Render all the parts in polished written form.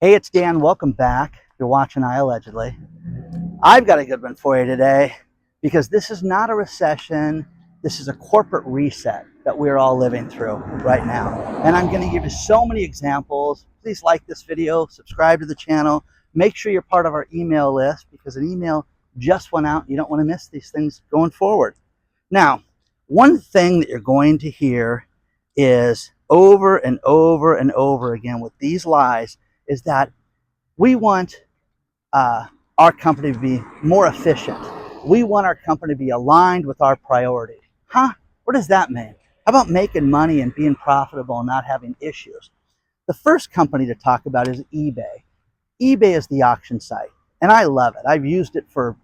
Hey, it's Dan. Welcome back. You're watching iAllegedly. I've got a good one for you today because this is not a recession. This is a corporate reset that we're all living through right now. And I'm going to give you so many examples. Please like this video, subscribe to the channel, make sure you're part of our email list because an email just went out. You don't want to miss these things going forward. Now, one thing that you're going to hear is over and over and over again with these lies is that we want our company to be more efficient. We want our company to be aligned with our priorities. Huh? What does that mean? How about making money and being profitable and not having issues? The first company to talk about is eBay. eBay is the auction site, and I love it. I've used it for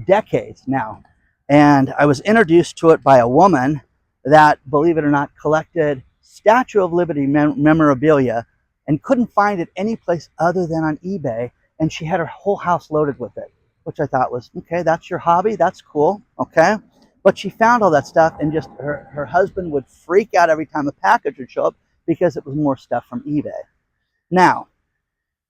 decades now. And I was introduced to it by a woman that, believe it or not, collected Statue of Liberty memorabilia and couldn't find it anyplace other than on eBay. And she had her whole house loaded with it, which I thought was, okay, that's your hobby. That's cool. Okay. But she found all that stuff, and just her husband would freak out every time a package would show up because it was more stuff from eBay. Now,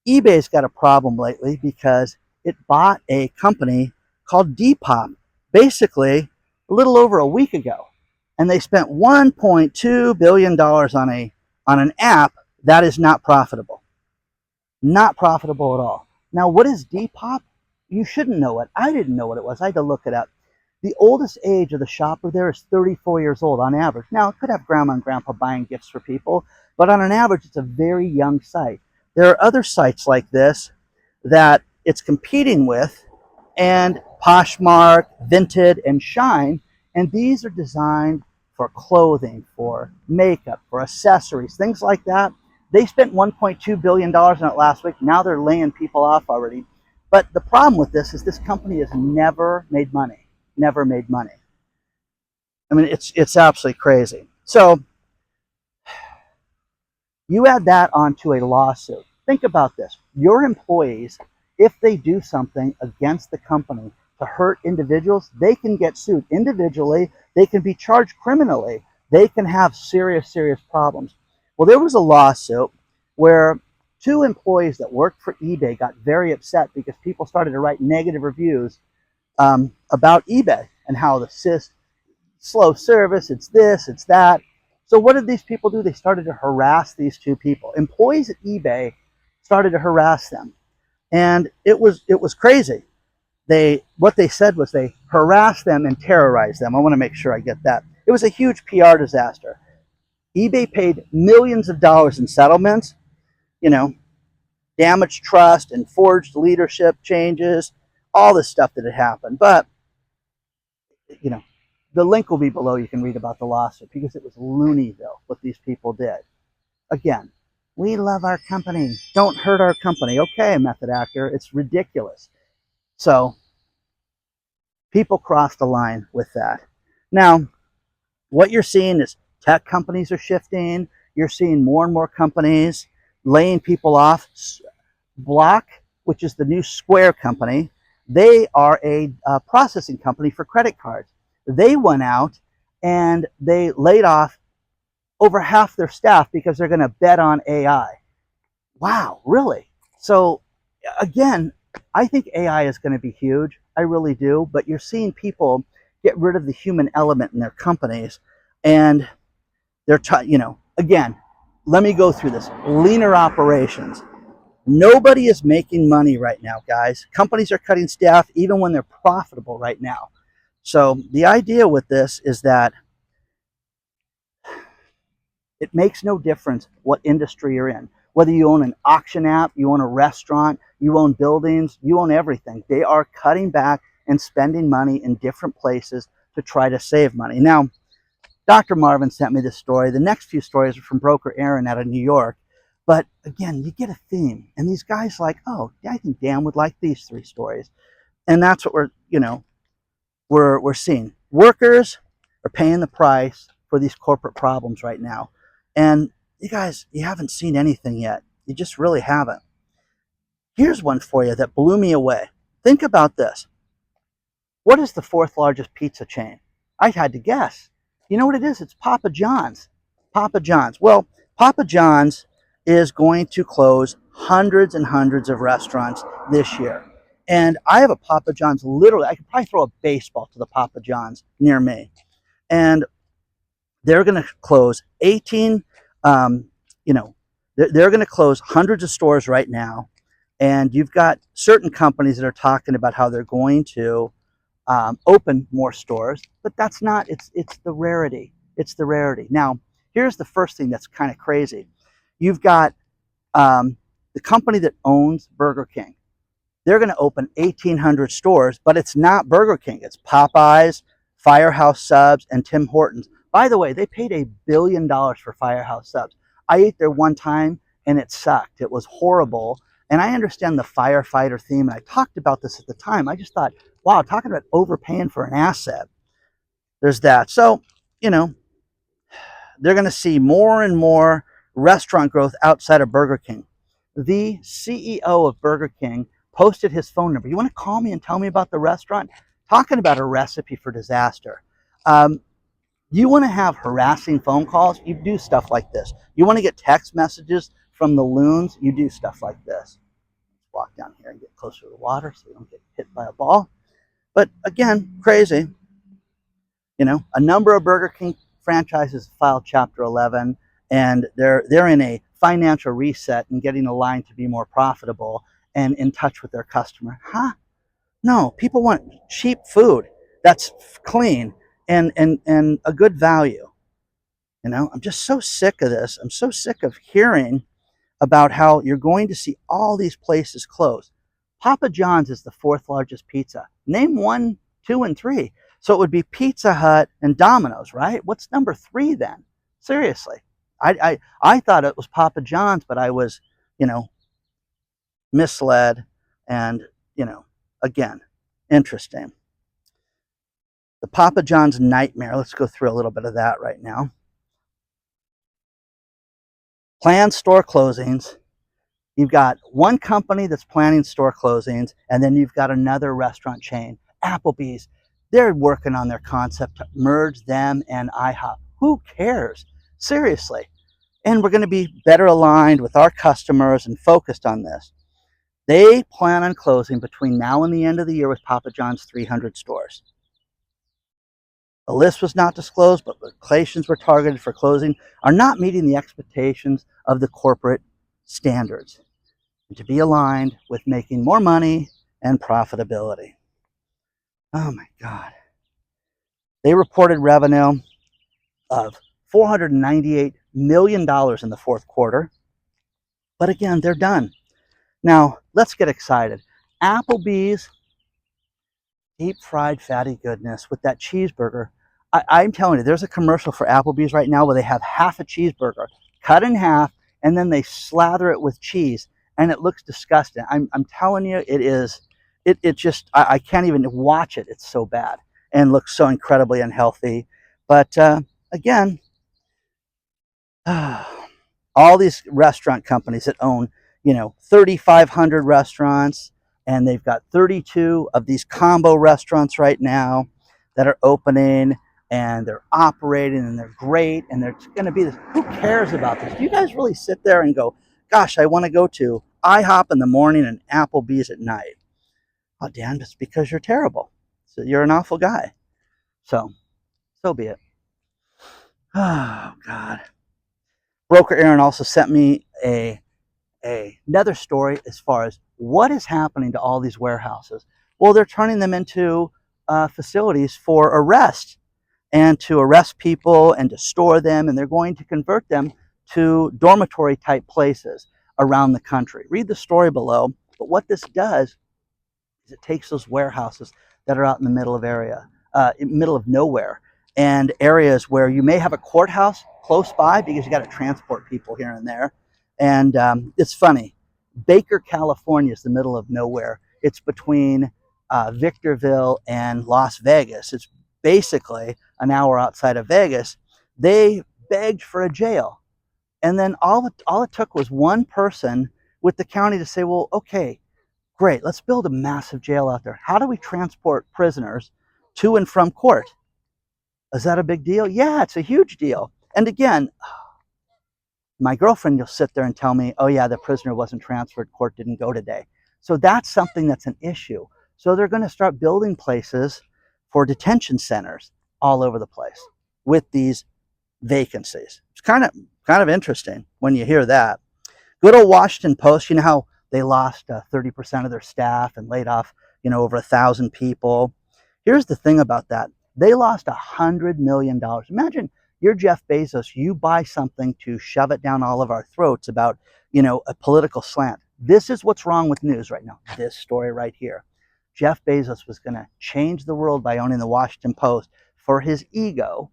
eBay's got a problem lately because it bought a company called Depop basically a little over a week ago. And they spent $1.2 billion on an app that is not profitable. Not profitable at all. Now, what is Depop? You shouldn't know it. I didn't know what it was. I had to look it up. The oldest age of the shopper there is 34 years old on average. Now, it could have grandma and grandpa buying gifts for people, but on an average, it's a very young site. There are other sites like this that it's competing with, and Poshmark, Vinted, and Shine, and these are designed for clothing, for makeup, for accessories, things like that. They spent $1.2 billion on it last week. Now they're laying people off already. But the problem with this is this company has never made money. Never made money. I mean, it's absolutely crazy. So you add that onto a lawsuit. Think about this. Your employees, if they do something against the company to hurt individuals, they can get sued individually. They can be charged criminally. They can have serious, serious problems. Well, there was a lawsuit where two employees that worked for eBay got very upset because people started to write negative reviews about eBay and how the slow service, it's this, it's that. So what did these people do? They started to harass these two people. Employees at eBay started to harass them. And it was crazy. What they said was they harassed them and terrorized them. I want to make sure I get that. It was a huge PR disaster. eBay paid millions of dollars in settlements, damaged trust and forged leadership changes, all this stuff that had happened. But, the link will be below. You can read about the lawsuit because it was Looneyville what these people did. Again, we love our company. Don't hurt our company. Okay, method actor, it's ridiculous. So people crossed the line with that. Now, what you're seeing is tech companies are shifting. You're seeing more and more companies laying people off. Block, which is the new Square company, they are a processing company for credit cards. They went out and they laid off over half their staff because they're going to bet on AI. Wow, really? So again, I think AI is going to be huge. I really do. But you're seeing people get rid of the human element in their companies, and they're again, let me go through this. Leaner operations. Nobody is making money right now, guys. Companies are cutting staff even when they're profitable right now. So the idea with this is that it makes no difference what industry you're in. Whether you own an auction app, you own a restaurant, you own buildings, you own everything. They are cutting back and spending money in different places to try to save money. Now, Dr. Marvin sent me this story. The next few stories are from broker Aaron out of New York. But again, you get a theme. And these guys like, oh, I think Dan would like these three stories. And that's what we're seeing. Workers are paying the price for these corporate problems right now. And you guys, you haven't seen anything yet. You just really haven't. Here's one for you that blew me away. Think about this. What is the fourth largest pizza chain? I had to guess. You know what it is? It's Papa John's. Papa John's. Well, Papa John's is going to close hundreds and hundreds of restaurants this year. And I have a Papa John's, literally, I could probably throw a baseball to the Papa John's near me. And they're going to close 18, they're going to close hundreds of stores right now. And you've got certain companies that are talking about how they're going to open more stores, but that's not, it's the rarity. It's the rarity. Now, here's the first thing that's kind of crazy. You've got the company that owns Burger King. They're going to open 1,800 stores, but it's not Burger King. It's Popeyes, Firehouse Subs, and Tim Hortons. By the way, they paid $1 billion for Firehouse Subs. I ate there one time, and it sucked. It was horrible. And I understand the firefighter theme, and I talked about this at the time. I just thought, wow, talking about overpaying for an asset. There's that. So, they're going to see more and more restaurant growth outside of Burger King. The CEO of Burger King posted his phone number. You want to call me and tell me about the restaurant? Talking about a recipe for disaster. You want to have harassing phone calls? You do stuff like this. You want to get text messages from the loons? You do stuff like this. Let's walk down here and get closer to the water so we don't get hit by a ball. But again, crazy. A number of Burger King franchises filed Chapter 11, and they're in a financial reset and getting aligned to be more profitable and in touch with their customer. No, people want cheap food that's clean and a good value. I'm just so sick of this. I'm so sick of hearing about how you're going to see all these places close. Papa John's is the 4th largest pizza. Name 1, 2, and 3. So it would be Pizza Hut and Domino's, right? What's number 3 then? Seriously. I thought it was Papa John's, but I was, misled. And, again, interesting. The Papa John's nightmare. Let's go through a little bit of that right now. Planned store closings. You've got one company that's planning store closings, and then you've got another restaurant chain, Applebee's. They're working on their concept to merge them and IHOP. Who cares? Seriously. And we're going to be better aligned with our customers and focused on this. They plan on closing between now and the end of the year with Papa John's 300 stores. The list was not disclosed, but locations were targeted for closing are not meeting the expectations of the corporate standards, and to be aligned with making more money and profitability. Oh my God. They reported revenue of $498 million in the 4th quarter. But again, they're done. Now, let's get excited. Applebee's deep fried fatty goodness with that cheeseburger. I'm telling you, there's a commercial for Applebee's right now where they have half a cheeseburger cut in half, and then they slather it with cheese, and it looks disgusting. I'm telling you, it is. It just, I can't even watch it. It's so bad and looks so incredibly unhealthy. But again, all these restaurant companies that own, 3,500 restaurants, and they've got 32 of these combo restaurants right now that are opening, and they're operating, and they're great, and they're going to be this. Who cares about this? Do you guys really sit there and go, gosh, I want to go to IHOP in the morning and Applebee's at night? Oh, Dan, it's because you're terrible. So you're an awful guy. So be it. Oh, God. Broker Aaron also sent me another story as far as what is happening to all these warehouses. Well, they're turning them into facilities for arrest, and to arrest people and to store them, and they're going to convert them to dormitory type places around the country. Read the story below. But what this does is it takes those warehouses that are out in the middle of nowhere, and areas where you may have a courthouse close by because you got to transport people here and there. And it's funny. Baker, California is the middle of nowhere. It's between Victorville and Las Vegas. It's basically an hour outside of Vegas. They begged for a jail. And then all it took was one person with the county to say, well, okay, great, let's build a massive jail out there. How do we transport prisoners to and from court? Is that a big deal? Yeah, it's a huge deal. And again, My girlfriend will sit there and tell me, oh yeah, the prisoner wasn't transferred, court didn't go today. So that's something that's an issue. So they're going to start building places for detention centers all over the place with these vacancies. It's kind of interesting when you hear that. Good old Washington Post, you know how they lost 30% of their staff and laid off, over 1,000 people. Here's the thing about that. They lost $100 million. Imagine you're Jeff Bezos, you buy something to shove it down all of our throats about, a political slant. This is what's wrong with news right now. This story right here. Jeff Bezos was going to change the world by owning the Washington Post for his ego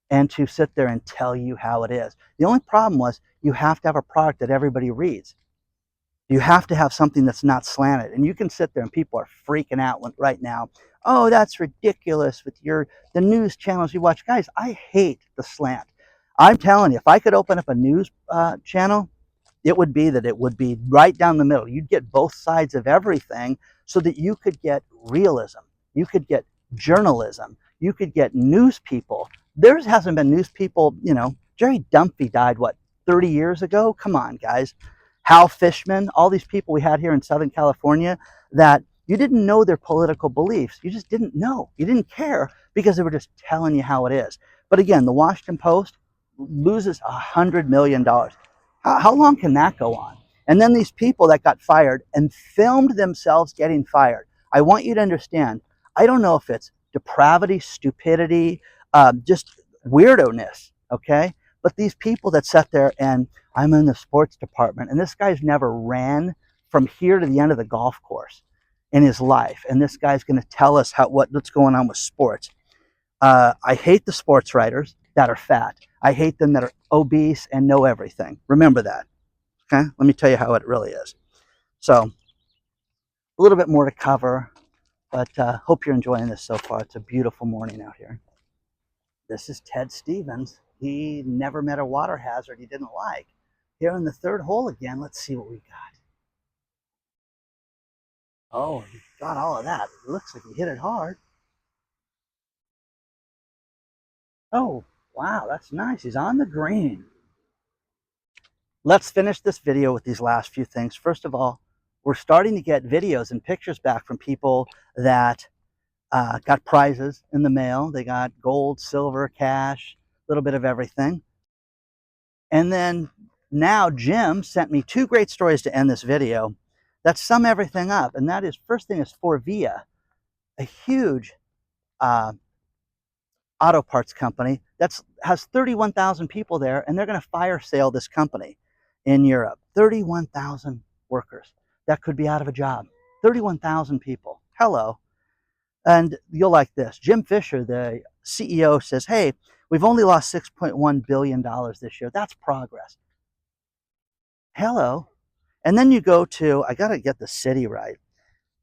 and to sit there and tell you how it is. The only problem was you have to have a product that everybody reads. You have to have something that's not slanted. And you can sit there and people are freaking out right now. Oh, that's ridiculous with the news channels you watch. Guys, I hate the slant. I'm telling you, if I could open up a news channel, it would be right down the middle. You'd get both sides of everything so that you could get realism. You could get journalism. You could get news people. There hasn't been news people, Jerry Dumpy died, 30 years ago? Come on, guys. Hal Fishman, all these people we had here in Southern California that you didn't know their political beliefs. You just didn't know. You didn't care because they were just telling you how it is. But again, the Washington Post loses $100 million. How long can that go on? And then these people that got fired and filmed themselves getting fired. I want you to understand, I don't know if it's depravity, stupidity, just weirdo-ness, okay? But these people that sat there and I'm in the sports department, and this guy's never ran from here to the end of the golf course in his life. And this guy's going to tell us what's going on with sports. I hate the sports writers that are fat. I hate them that are obese and know everything. Remember that. Okay? Let me tell you how it really is. So, a little bit more to cover, but hope you're enjoying this so far. It's a beautiful morning out here. This is Ted Stevens. He never met a water hazard he didn't like. Here in the third hole again, let's see what we got. Oh, he got all of that. It looks like he hit it hard. Oh, wow, that's nice. He's on the green. Let's finish this video with these last few things. First of all, we're starting to get videos and pictures back from people that got prizes in the mail. They got gold, silver, cash, a little bit of everything. And then now Jim sent me two great stories to end this video that sum everything up. And that is, first thing is Forvia, a huge auto parts company that has 31,000 people there, and they're going to fire sale this company in Europe. 31,000 workers that could be out of a job. 31,000 people. Hello. And you'll like this. Jim Fisher, the CEO, says, hey, we've only lost $6.1 billion this year. That's progress. Hello. And then you go to, I got to get the city right.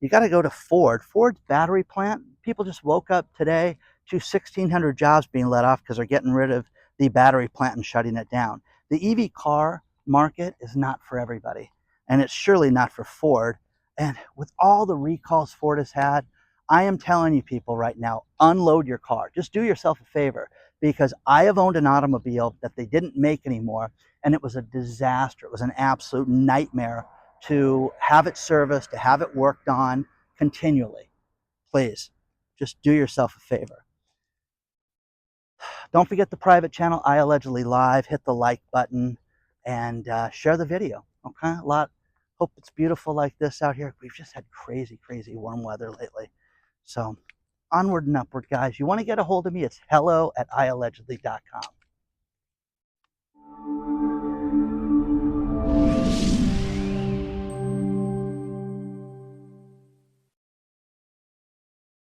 You got to go to Ford. Ford's battery plant. People just woke up today to 1,600 jobs being let off because they're getting rid of the battery plant and shutting it down. The EV car market is not for everybody, and it's surely not for Ford. And with all the recalls Ford has had, I am telling you people right now, unload your car. Just do yourself a favor, because I have owned an automobile that they didn't make anymore, and it was a disaster. It was an absolute nightmare to have it serviced, to have it worked on continually. Please, just do yourself a favor. Don't forget the private channel, iAllegedly Live. Hit the like button and share the video. Okay, hope it's beautiful like this out here. We've just had crazy, crazy warm weather lately. So onward and upward, guys. You want to get a hold of me? It's hello@iallegedly.com.